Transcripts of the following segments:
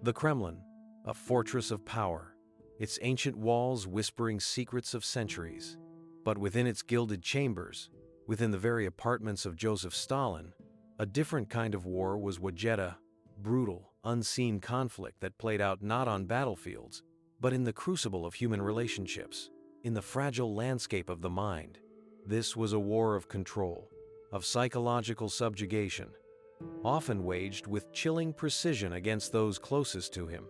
The Kremlin, a fortress of power, its ancient walls whispering secrets of centuries. But within its gilded chambers, within the very apartments of Joseph Stalin, a different kind of war was waged, brutal, unseen conflict that played out not on battlefields, but in the crucible of human relationships, in the fragile landscape of the mind. This was a war of control, of psychological subjugation, often waged with chilling precision against those closest to him,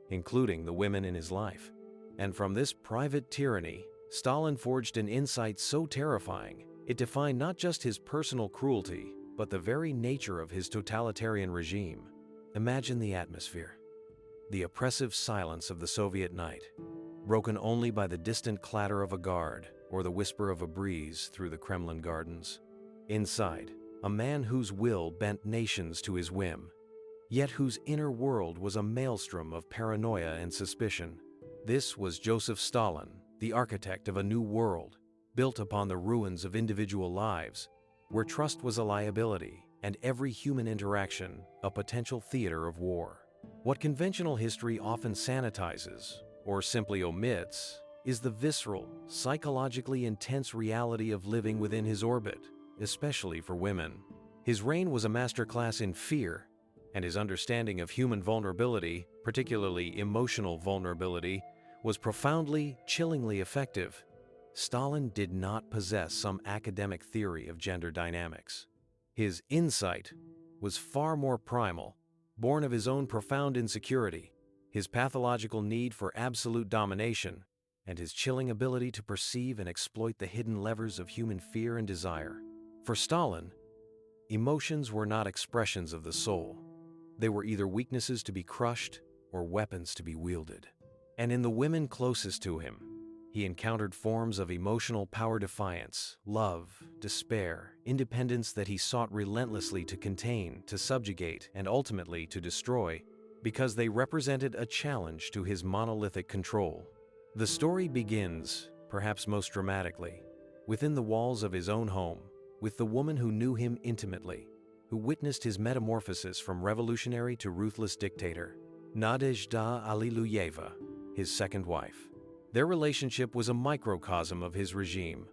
including the women in his life. And from this private tyranny, Stalin forged an insight so terrifying, it defined not just his personal cruelty, but the very nature of his totalitarian regime. Imagine the atmosphere. The oppressive silence of the Soviet night, broken only by the distant clatter of a guard or the whisper of a breeze through the Kremlin gardens. Inside, a man whose will bent nations to his whim, yet whose inner world was a maelstrom of paranoia and suspicion. This was Joseph Stalin, the architect of a new world, built upon the ruins of individual lives, where trust was a liability and every human interaction a potential theater of war. What conventional history often sanitizes, or simply omits, is the visceral, psychologically intense reality of living within his orbit, especially for women. His reign was a masterclass in fear, and his understanding of human vulnerability, particularly emotional vulnerability, was profoundly, chillingly effective. Stalin did not possess some academic theory of gender dynamics. His insight was far more primal, born of his own profound insecurity, his pathological need for absolute domination, and his chilling ability to perceive and exploit the hidden levers of human fear and desire. For Stalin, emotions were not expressions of the soul. They were either weaknesses to be crushed or weapons to be wielded. And in the women closest to him, he encountered forms of emotional power defiance, love, despair, independence that he sought relentlessly to contain, to subjugate, and ultimately to destroy, because they represented a challenge to his monolithic control. The story begins, perhaps most dramatically, within the walls of his own home, with the woman who knew him intimately, who witnessed his metamorphosis from revolutionary to ruthless dictator, Nadezhda Alliluyeva, his second wife. Their relationship was a microcosm of his regime,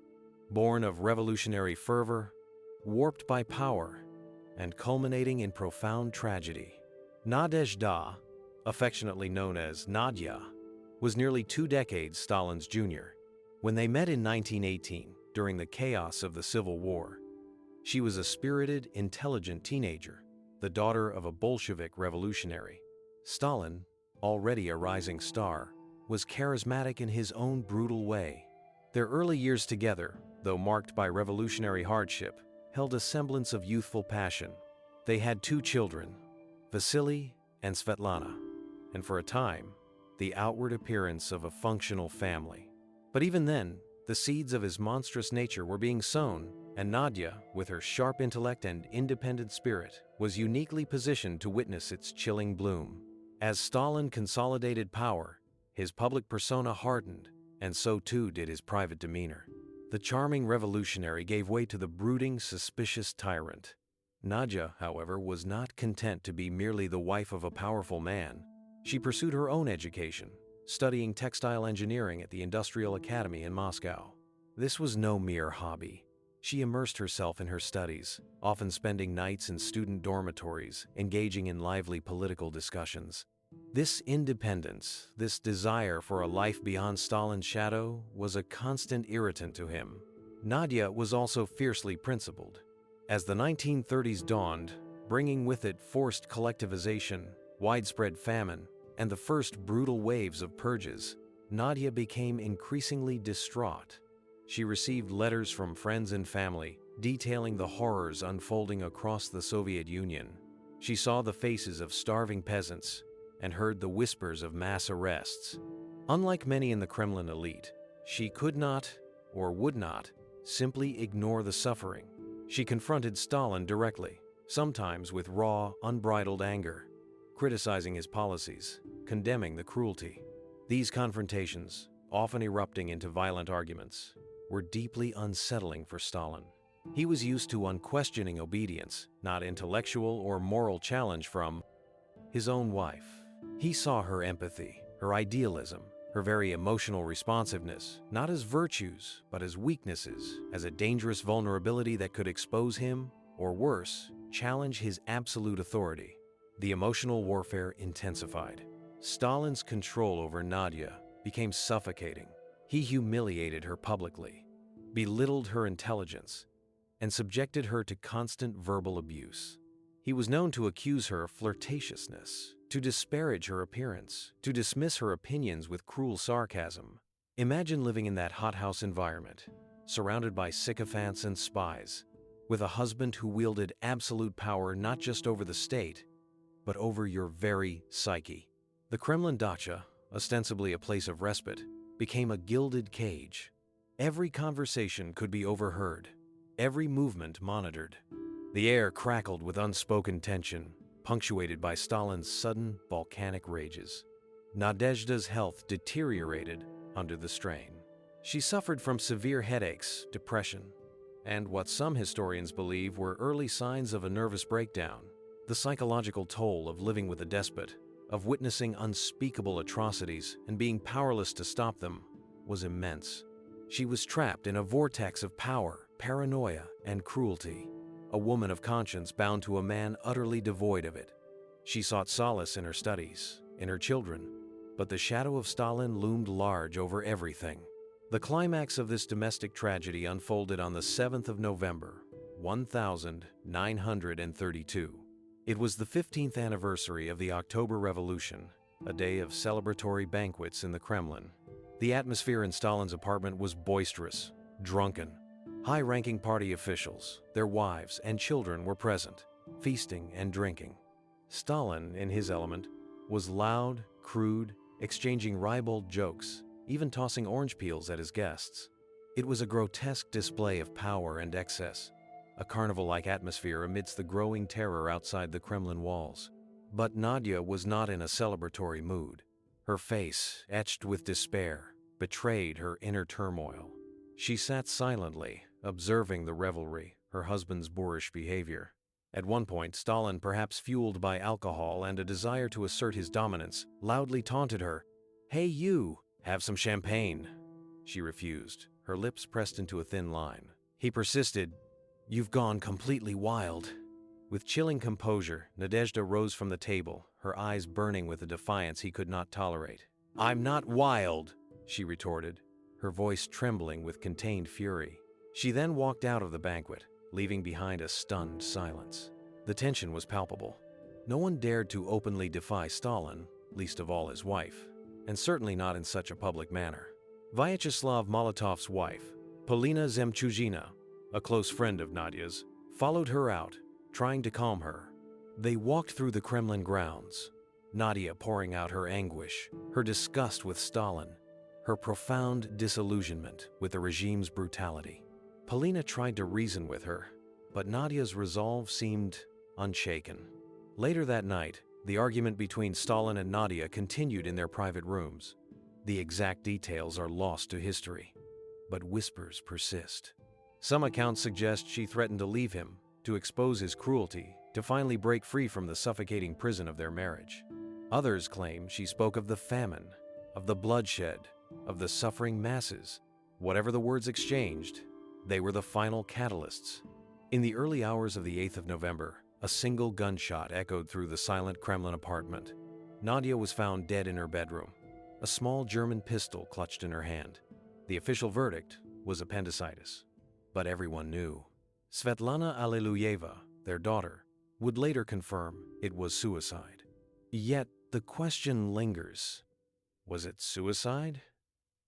born of revolutionary fervor, warped by power, and culminating in profound tragedy. Nadezhda, affectionately known as Nadia, was nearly 2 decades Stalin's junior. When they met in 1918, during the chaos of the Civil War, she was a spirited, intelligent teenager, the daughter of a Bolshevik revolutionary. Stalin, already a rising star, was charismatic in his own brutal way. Their early years together, though marked by revolutionary hardship, held a semblance of youthful passion. They had 2 children, Vasily and Svetlana, and for a time, the outward appearance of a functional family. But even then, the seeds of his monstrous nature were being sown, and Nadia, with her sharp intellect and independent spirit, was uniquely positioned to witness its chilling bloom. As Stalin consolidated power, his public persona hardened, and so too did his private demeanor. The charming revolutionary gave way to the brooding, suspicious tyrant. Nadia, however, was not content to be merely the wife of a powerful man. She pursued her own education, studying textile engineering at the Industrial Academy in Moscow. This was no mere hobby. She immersed herself in her studies, often spending nights in student dormitories, engaging in lively political discussions. This independence, this desire for a life beyond Stalin's shadow, was a constant irritant to him. Nadia was also fiercely principled. As the 1930s dawned, bringing with it forced collectivization, widespread famine, and the first brutal waves of purges, Nadia became increasingly distraught. She received letters from friends and family, detailing the horrors unfolding across the Soviet Union. She saw the faces of starving peasants, and heard the whispers of mass arrests. Unlike many in the Kremlin elite, she could not, or would not, simply ignore the suffering. She confronted Stalin directly, sometimes with raw, unbridled anger, criticizing his policies, condemning the cruelty. These confrontations, often erupting into violent arguments, were deeply unsettling for Stalin. He was used to unquestioning obedience, not intellectual or moral challenge from his own wife. He saw her empathy, her idealism, her very emotional responsiveness, not as virtues, but as weaknesses, as a dangerous vulnerability that could expose him, or worse, challenge his absolute authority. The emotional warfare intensified. Stalin's control over Nadia became suffocating. He humiliated her publicly, belittled her intelligence, and subjected her to constant verbal abuse. He was known to accuse her of flirtatiousness, to disparage her appearance, to dismiss her opinions with cruel sarcasm. Imagine living in that hothouse environment, surrounded by sycophants and spies, with a husband who wielded absolute power not just over the state, but over your very psyche. The Kremlin dacha, ostensibly a place of respite, became a gilded cage. Every conversation could be overheard, every movement monitored. The air crackled with unspoken tension, punctuated by Stalin's sudden volcanic rages. Nadezhda's health deteriorated under the strain. She suffered from severe headaches, depression, and what some historians believe were early signs of a nervous breakdown. The psychological toll of living with a despot, of witnessing unspeakable atrocities and being powerless to stop them, was immense. She was trapped in a vortex of power, paranoia, and cruelty, a woman of conscience bound to a man utterly devoid of it. She sought solace in her studies, in her children, but the shadow of Stalin loomed large over everything. The climax of this domestic tragedy unfolded on the 7th of November, 1932. It was the 15th anniversary of the October Revolution, a day of celebratory banquets in the Kremlin. The atmosphere in Stalin's apartment was boisterous, drunken. High-ranking party officials, their wives, and children were present, feasting and drinking. Stalin, in his element, was loud, crude, exchanging ribald jokes, even tossing orange peels at his guests. It was a grotesque display of power and excess, a carnival-like atmosphere amidst the growing terror outside the Kremlin walls. But Nadia was not in a celebratory mood. Her face, etched with despair, betrayed her inner turmoil. She sat silently, observing the revelry, her husband's boorish behavior. At one point, Stalin, perhaps fueled by alcohol and a desire to assert his dominance, loudly taunted her. "Hey you, have some champagne." She refused, her lips pressed into a thin line. He persisted, "You've gone completely wild." With chilling composure, Nadezhda rose from the table, her eyes burning with a defiance he could not tolerate. "I'm not wild," she retorted, her voice trembling with contained fury. She then walked out of the banquet, leaving behind a stunned silence. The tension was palpable. No one dared to openly defy Stalin, least of all his wife, and certainly not in such a public manner. Vyacheslav Molotov's wife, Polina Zemchuzhina, a close friend of Nadia's, followed her out, trying to calm her. They walked through the Kremlin grounds, Nadia pouring out her anguish, her disgust with Stalin, her profound disillusionment with the regime's brutality. Polina tried to reason with her, but Nadia's resolve seemed unshaken. Later that night, the argument between Stalin and Nadia continued in their private rooms. The exact details are lost to history, but whispers persist. Some accounts suggest she threatened to leave him, to expose his cruelty, to finally break free from the suffocating prison of their marriage. Others claim she spoke of the famine, of the bloodshed, of the suffering masses. Whatever the words exchanged, they were the final catalysts. In the early hours of the 8th of November, a single gunshot echoed through the silent Kremlin apartment. Nadia was found dead in her bedroom, a small German pistol clutched in her hand. The official verdict was appendicitis, but everyone knew. Svetlana Alliluyeva, their daughter, would later confirm it was suicide. Yet the question lingers. Was it suicide?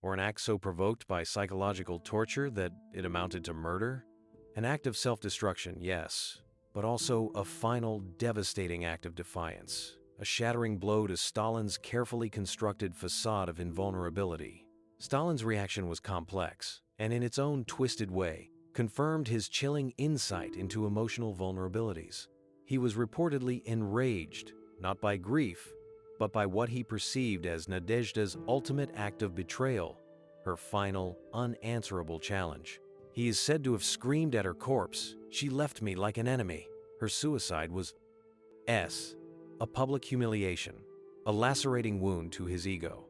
Or an act so provoked by psychological torture that it amounted to murder? An act of self-destruction, yes, but also a final, devastating act of defiance, a shattering blow to Stalin's carefully constructed facade of invulnerability. Stalin's reaction was complex, and in its own twisted way, confirmed his chilling insight into emotional vulnerabilities. He was reportedly enraged, not by grief, but by what he perceived as Nadezhda's ultimate act of betrayal, her final, unanswerable challenge. He is said to have screamed at her corpse, "She left me like an enemy." Her suicide was a public humiliation, a lacerating wound to his ego,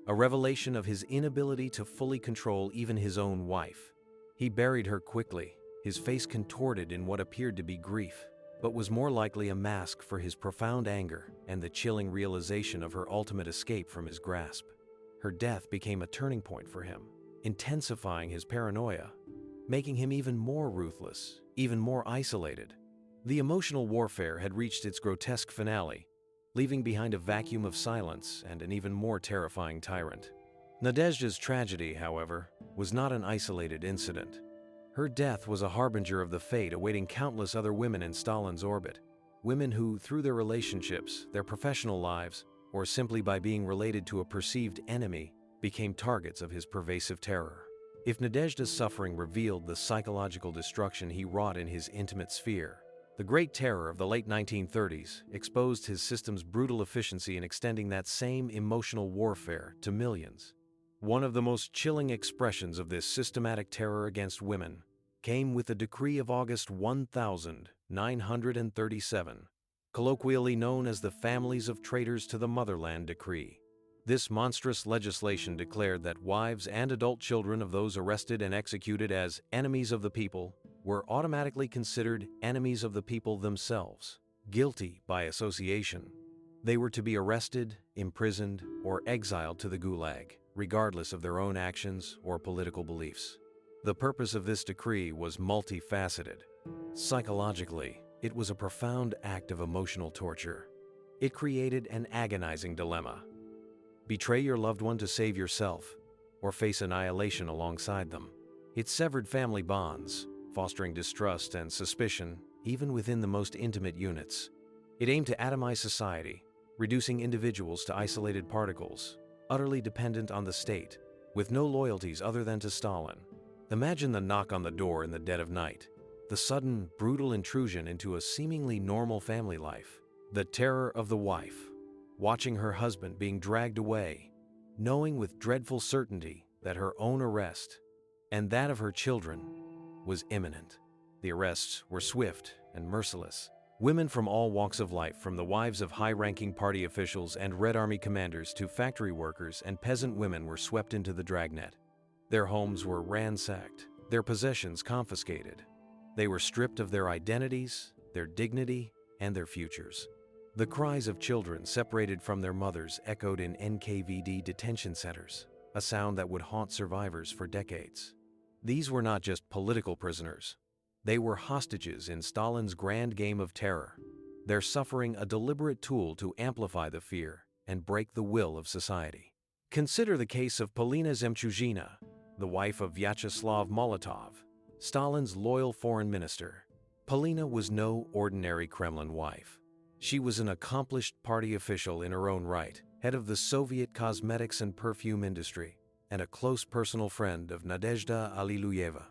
a revelation of his inability to fully control even his own wife. He buried her quickly, his face contorted in what appeared to be grief, but was more likely a mask for his profound anger and the chilling realization of her ultimate escape from his grasp. Her death became a turning point for him, intensifying his paranoia, making him even more ruthless, even more isolated. The emotional warfare had reached its grotesque finale, leaving behind a vacuum of silence and an even more terrifying tyrant. Nadezhda's tragedy, however, was not an isolated incident. Her death was a harbinger of the fate awaiting countless other women in Stalin's orbit, women who, through their relationships, their professional lives, or simply by being related to a perceived enemy, became targets of his pervasive terror. If Nadezhda's suffering revealed the psychological destruction he wrought in his intimate sphere, the Great Terror of the late 1930s exposed his system's brutal efficiency in extending that same emotional warfare to millions. One of the most chilling expressions of this systematic terror against women came with the decree of August 1937, colloquially known as the Families of Traitors to the Motherland Decree. This monstrous legislation declared that wives and adult children of those arrested and executed as enemies of the people were automatically considered enemies of the people themselves, guilty by association. They were to be arrested, imprisoned, or exiled to the Gulag, regardless of their own actions or political beliefs. The purpose of this decree was multifaceted. Psychologically, it was a profound act of emotional torture. It created an agonizing dilemma. Betray your loved one to save yourself, or face annihilation alongside them. It severed family bonds, fostering distrust and suspicion even within the most intimate units. It aimed to atomize society, reducing individuals to isolated particles, utterly dependent on the state, with no loyalties other than to Stalin. Imagine the knock on the door in the dead of night, the sudden, brutal intrusion into a seemingly normal family life, the terror of the wife, watching her husband being dragged away, knowing with dreadful certainty that her own arrest, and that of her children, was imminent. The arrests were swift and merciless. Women from all walks of life, from the wives of high-ranking party officials and Red Army commanders to factory workers and peasant women, were swept into the dragnet. Their homes were ransacked, their possessions confiscated. They were stripped of their identities, their dignity, and their futures. The cries of children separated from their mothers echoed in NKVD detention centers, a sound that would haunt survivors for decades. These were not just political prisoners. They were hostages in Stalin's grand game of terror, their suffering a deliberate tool to amplify the fear and break the will of society. Consider the case of Polina Zemchuzhina, the wife of Vyacheslav Molotov, Stalin's loyal foreign minister. Polina was no ordinary Kremlin wife. She was an accomplished party official in her own right, head of the Soviet cosmetics and perfume industry, and a close personal friend of Nadezhda Alliluyeva.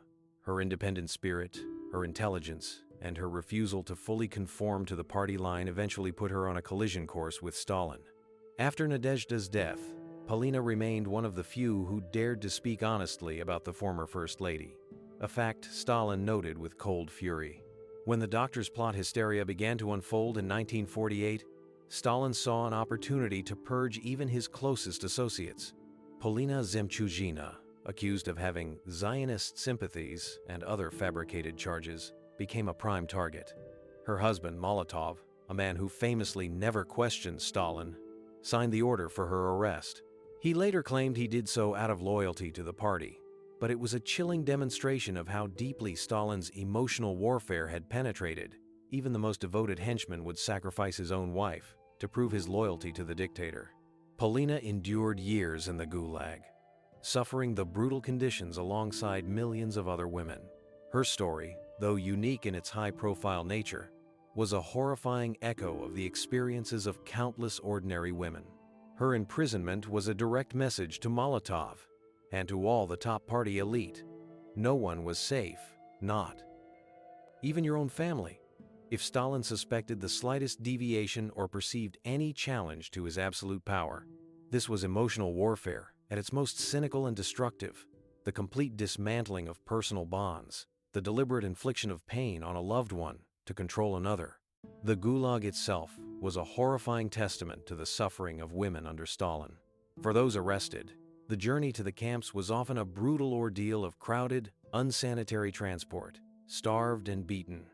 Her independent spirit, her intelligence, and her refusal to fully conform to the party line eventually put her on a collision course with Stalin. After Nadezhda's death, Polina remained one of the few who dared to speak honestly about the former First Lady, a fact Stalin noted with cold fury. When the doctor's plot hysteria began to unfold in 1948, Stalin saw an opportunity to purge even his closest associates. Polina Zemchuzhina, accused of having Zionist sympathies and other fabricated charges, became a prime target. Her husband, Molotov, a man who famously never questioned Stalin, signed the order for her arrest. He later claimed he did so out of loyalty to the party, but it was a chilling demonstration of how deeply Stalin's emotional warfare had penetrated. Even the most devoted henchman would sacrifice his own wife to prove his loyalty to the dictator. Polina endured years in the Gulag, suffering the brutal conditions alongside millions of other women. Her story, though unique in its high-profile nature, was a horrifying echo of the experiences of countless ordinary women. Her imprisonment was a direct message to Molotov and to all the top party elite. No one was safe, not even your own family. If Stalin suspected the slightest deviation or perceived any challenge to his absolute power, this was emotional warfare at its most cynical and destructive, the complete dismantling of personal bonds, the deliberate infliction of pain on a loved one to control another. The Gulag itself was a horrifying testament to the suffering of women under Stalin. For those arrested, the journey to the camps was often a brutal ordeal of crowded, unsanitary transport, starved and beaten.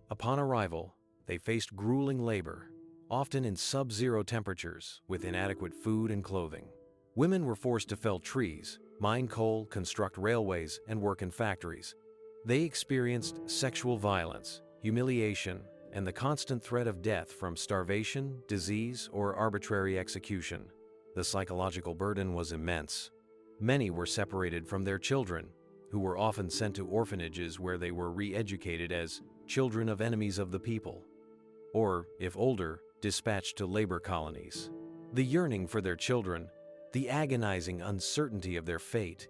Upon arrival, they faced grueling labor, often in sub-zero temperatures, with inadequate food and clothing. Women were forced to fell trees, mine coal, construct railways, and work in factories. They experienced sexual violence, humiliation, and the constant threat of death from starvation, disease, or arbitrary execution. The psychological burden was immense. Many were separated from their children, who were often sent to orphanages where they were re-educated as children of enemies of the people, or, if older, dispatched to labor colonies. The yearning for their children, the agonizing uncertainty of their fate,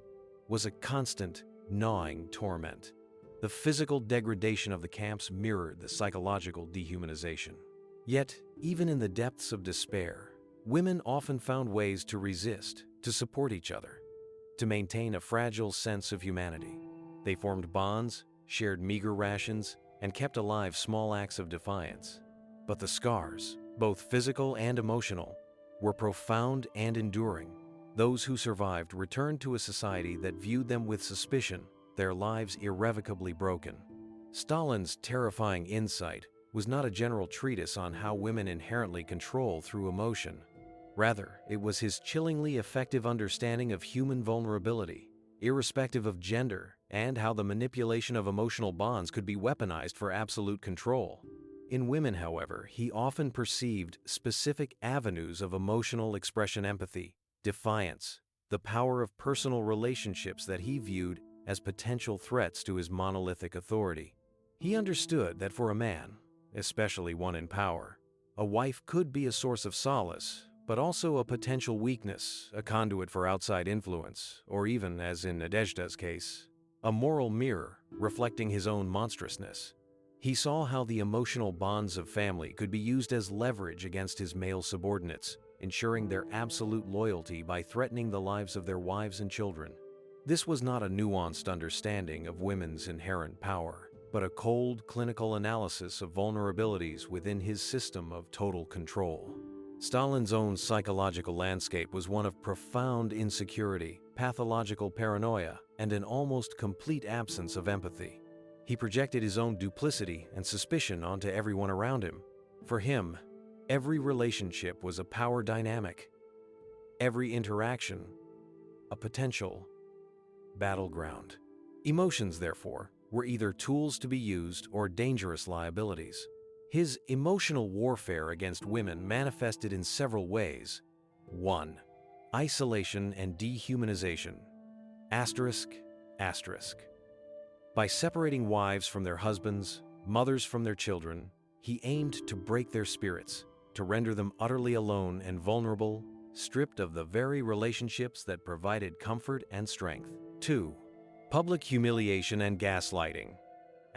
was a constant, gnawing torment. The physical degradation of the camps mirrored the psychological dehumanization. Yet, even in the depths of despair, women often found ways to resist, to support each other, to maintain a fragile sense of humanity. They formed bonds, shared meager rations, and kept alive small acts of defiance. But the scars, both physical and emotional, were profound and enduring. Those who survived returned to a society that viewed them with suspicion, their lives irrevocably broken. Stalin's terrifying insight was not a general treatise on how women inherently control through emotion. Rather, it was his chillingly effective understanding of human vulnerability, irrespective of gender, and how the manipulation of emotional bonds could be weaponized for absolute control. In women, however, he often perceived specific avenues of emotional expression: empathy, defiance, the power of personal relationships that he viewed as potential threats to his monolithic authority. He understood that for a man, especially one in power, a wife could be a source of solace, but also a potential weakness, a conduit for outside influence, or even, as in Nadezhda's case, a moral mirror reflecting his own monstrousness. He saw how the emotional bonds of family could be used as leverage against his male subordinates, ensuring their absolute loyalty by threatening the lives of their wives and children. This was not a nuanced understanding of women's inherent power, but a cold, clinical analysis of vulnerabilities within his system of total control. Stalin's own psychological landscape was one of profound insecurity, pathological paranoia, and an almost complete absence of empathy. He projected his own duplicity and suspicion onto everyone around him. For him, every relationship was a power dynamic, every interaction a potential battleground. Emotions, therefore, were either tools to be used or dangerous liabilities. His emotional warfare against women manifested in several ways. 1. Isolation and dehumanization. ****. By separating wives from their husbands, mothers from their children, he aimed to break their spirits, to render them utterly alone and vulnerable, stripped of the very relationships that provided comfort and strength. 2. Public humiliation and gaslighting. ****.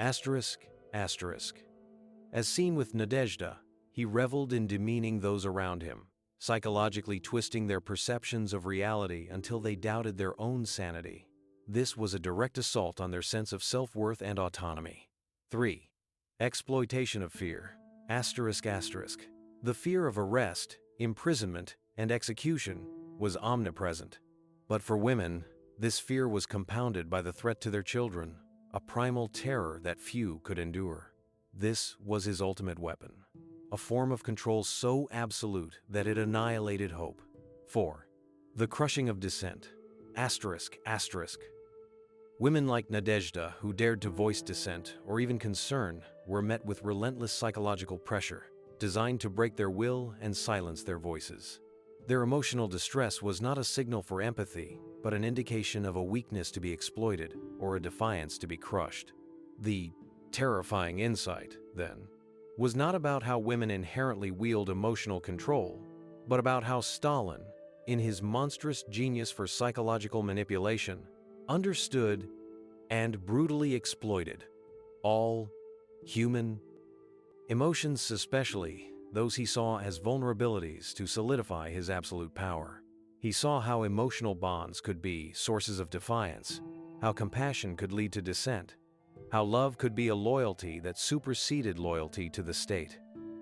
As seen with Nadezhda, he reveled in demeaning those around him, psychologically twisting their perceptions of reality until they doubted their own sanity. This was a direct assault on their sense of self-worth and autonomy. 3. Exploitation of fear. ****. The fear of arrest, imprisonment, and execution was omnipresent. But for women, this fear was compounded by the threat to their children, a primal terror that few could endure. This was his ultimate weapon, a form of control so absolute that it annihilated hope. 4. The crushing of dissent. ****. Women like Nadezhda, who dared to voice dissent or even concern, were met with relentless psychological pressure, designed to break their will and silence their voices. Their emotional distress was not a signal for empathy, but an indication of a weakness to be exploited or a defiance to be crushed. The terrifying insight, then, was not about how women inherently wield emotional control, but about how Stalin, in his monstrous genius for psychological manipulation, understood and brutally exploited all human emotions, especially those he saw as vulnerabilities, to solidify his absolute power. He saw how emotional bonds could be sources of defiance, how compassion could lead to dissent, how love could be a loyalty that superseded loyalty to the state.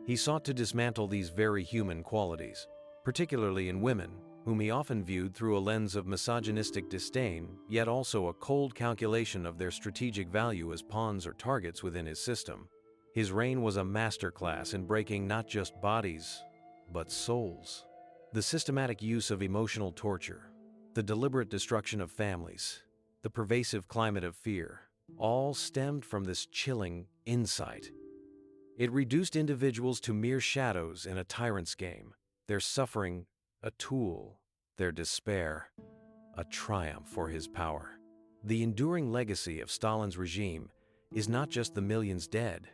He sought to dismantle these very human qualities, particularly in women, whom he often viewed through a lens of misogynistic disdain, yet also a cold calculation of their strategic value as pawns or targets within his system. His reign was a masterclass in breaking not just bodies, but souls. The systematic use of emotional torture, the deliberate destruction of families, the pervasive climate of fear, all stemmed from this chilling insight. It reduced individuals to mere shadows in a tyrant's game, their suffering a tool, their despair a triumph for his power. The enduring legacy of Stalin's regime is not just the millions dead,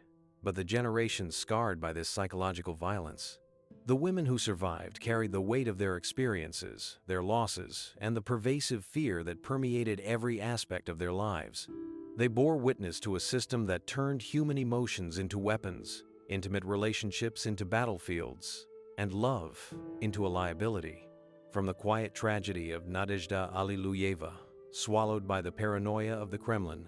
but the generations scarred by this psychological violence. The women who survived carried the weight of their experiences, their losses, and the pervasive fear that permeated every aspect of their lives. They bore witness to a system that turned human emotions into weapons, intimate relationships into battlefields, and love into a liability. From the quiet tragedy of Nadezhda Alliluyeva, swallowed by the paranoia of the Kremlin,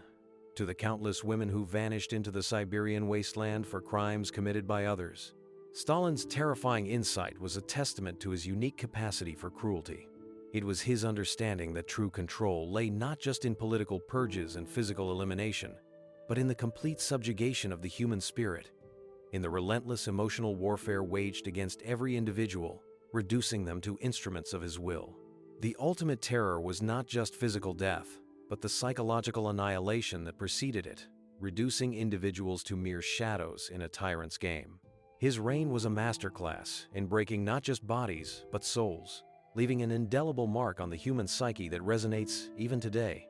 to the countless women who vanished into the Siberian wasteland for crimes committed by others, Stalin's terrifying insight was a testament to his unique capacity for cruelty. It was his understanding that true control lay not just in political purges and physical elimination, but in the complete subjugation of the human spirit, in the relentless emotional warfare waged against every individual, reducing them to instruments of his will. The ultimate terror was not just physical death, but the psychological annihilation that preceded it, reducing individuals to mere shadows in a tyrant's game. His reign was a masterclass in breaking not just bodies, but souls, leaving an indelible mark on the human psyche that resonates even today.